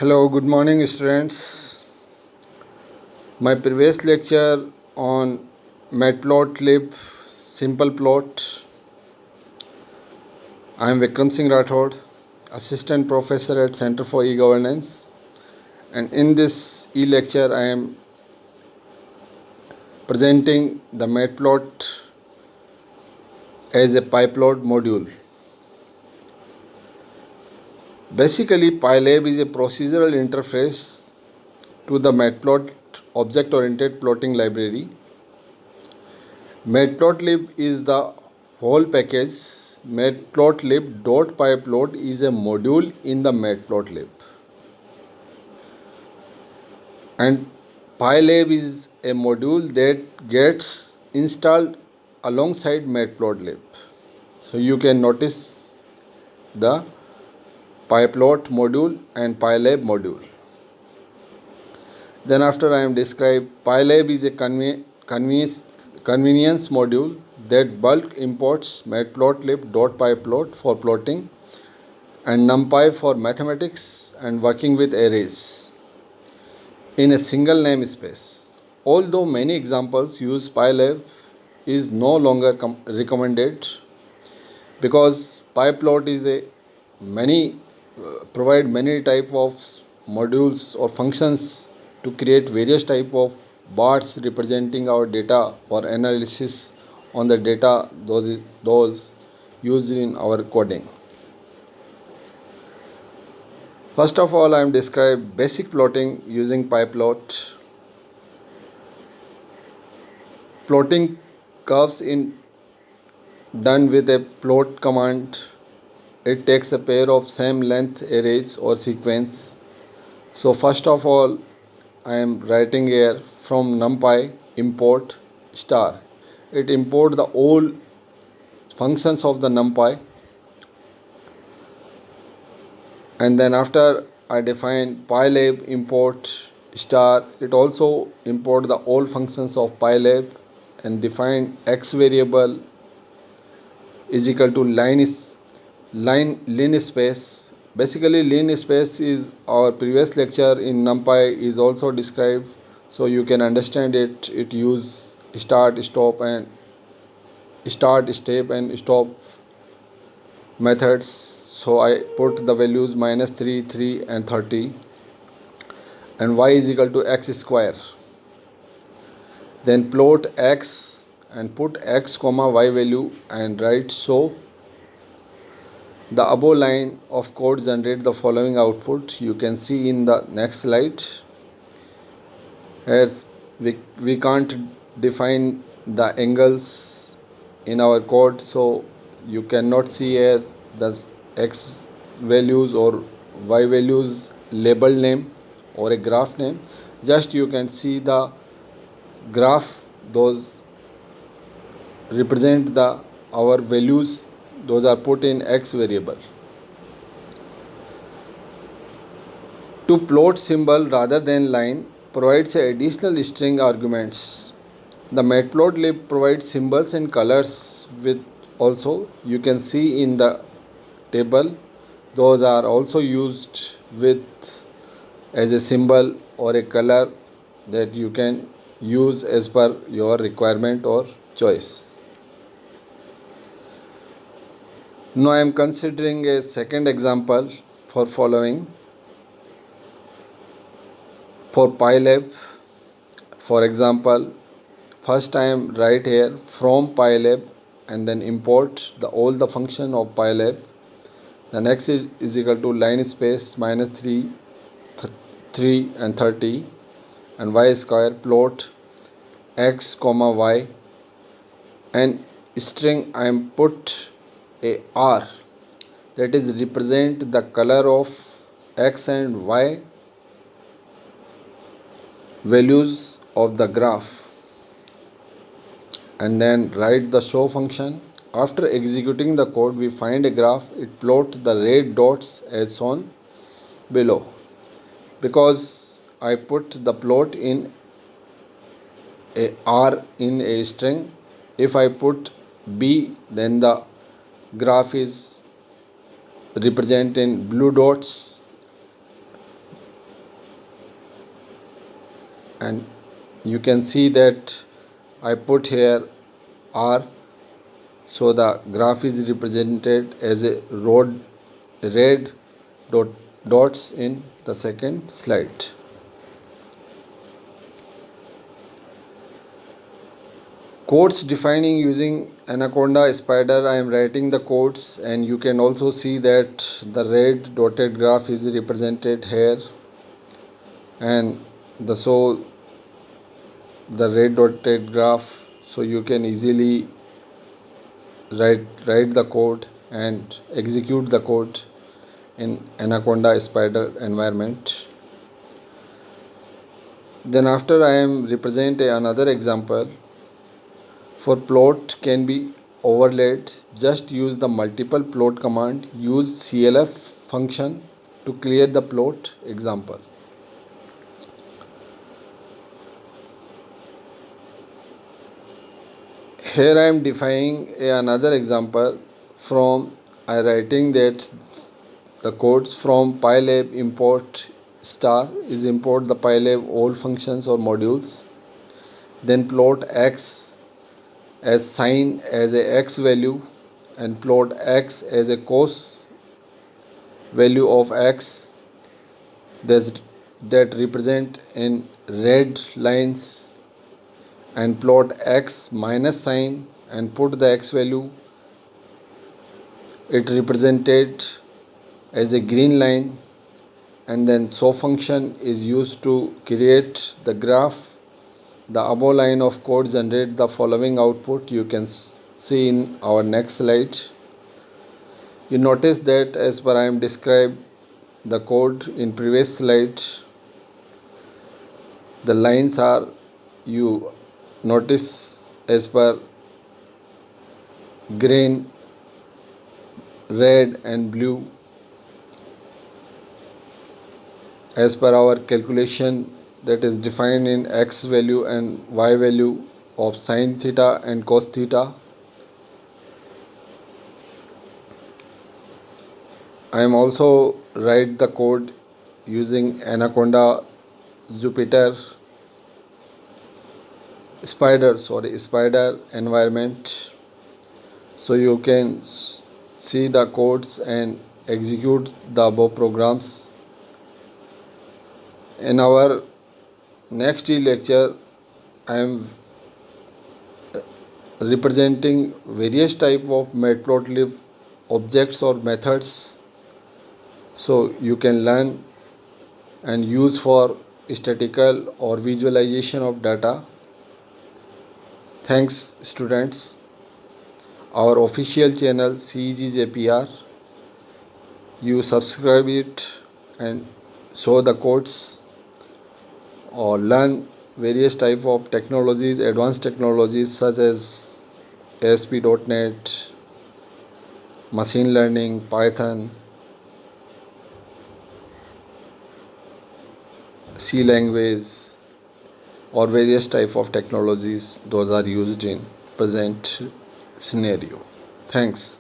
Hello, good morning, students. My previous lecture on Matplotlib simple plot. I am Vikram Singh Rathod, Assistant Professor at Center for E-Governance, and in this e-lecture I am presenting the Matplot as a PyPlot module. Basically, PyLab is a procedural interface to the Matplot object-oriented plotting library. Matplotlib is the whole package. Matplotlib.pyplot is a module in the Matplotlib, and PyLab is a module that gets installed alongside Matplotlib. So you can notice the PyPlot module and PyLab module. Then after I am described, PyLab is a convenience module that bulk imports matplotlib.pyplot for plotting and NumPy for mathematics and working with arrays in a single namespace. Although many examples use PyLab is no longer recommended because PyPlot is a provide many type of modules or functions to create various type of bars representing our data or analysis on the data those used in our coding. First of all, I am describe basic plotting using PyPlot. Plotting curves in done with a plot command. It takes a pair of same length arrays or sequence. So first of all, I am writing here from NumPy import star. It import the all functions of the NumPy, and then after I define PyLab import star. It also import the all functions of PyLab and define x variable is equal to linspace. Basically, linspace is our previous lecture in NumPy is also described, so you can understand it. It use start, stop, and start, step, and stop methods. So I put the values -3, 3, and 30, and y is equal to x square. Then plot x and put x comma y value and write so. The above line of code generate the following output. You can see in the next slide. As we can't define the angles in our code, so you cannot see here the x values or y values label name or a graph name. Just you can see the graph, those represent the our values, those are put in x variable. To plot symbol rather than line provides additional string arguments. The Matplotlib provides symbols and colors with also. You can see in the table those are also used with as a symbol or a color that you can use as per your requirement or choice. Now I am considering a second example for following. For PyLab, for example, first I am write here from PyLab and then import all the function of PyLab. The next is equal to linspace -3, 3, and 30, and y square plot x comma y, and string I am put a r that is represent the color of x and y values of the graph, and then write the show function. After executing the code, we find a graph. It plot the red dots as shown below. Because I put the plot in a r in a string, if I put b, then the graph is represented in blue dots. and you can see that I put here R, so the graph is represented as a red dots in the second slide. Codes defining using Anaconda Spider. I am writing the codes, and you can also see that the red dotted graph is represented here, and the red dotted graph, so you can easily write the code and execute the code in Anaconda Spider environment. Then after I am represent another example. For plot can be overlaid, just use the multiple plot command. Use CLF function to clear the plot example. Here I am defining another example from I writing that the codes from PyLab import star is import the PyLab all functions or modules. Then plot x as sine as a x value, and plot x as a cos value of x that represent in red lines, and plot x minus sine and put the x value, it represented as a green line, and then so function is used to create the graph. The above line of code generate the following output. You can see in our next slide. You notice that as per I am described the code in previous slide, the lines are, you notice, as per green, red and blue as per our calculation that is defined in x value and y value of sine theta and cos theta. I am also write the code using Anaconda Jupyter spider environment, so you can see the codes and execute the above programs. In our next lecture I am representing various type of matplotlib objects or methods, so you can learn and use for statistical or visualization of data. Thanks students. Our official channel CEG-JPR, you subscribe it and show the codes or learn various type of technologies, advanced technologies such as ASP.NET, machine learning, Python, C language, or various type of technologies. Those are used in present scenario. Thanks.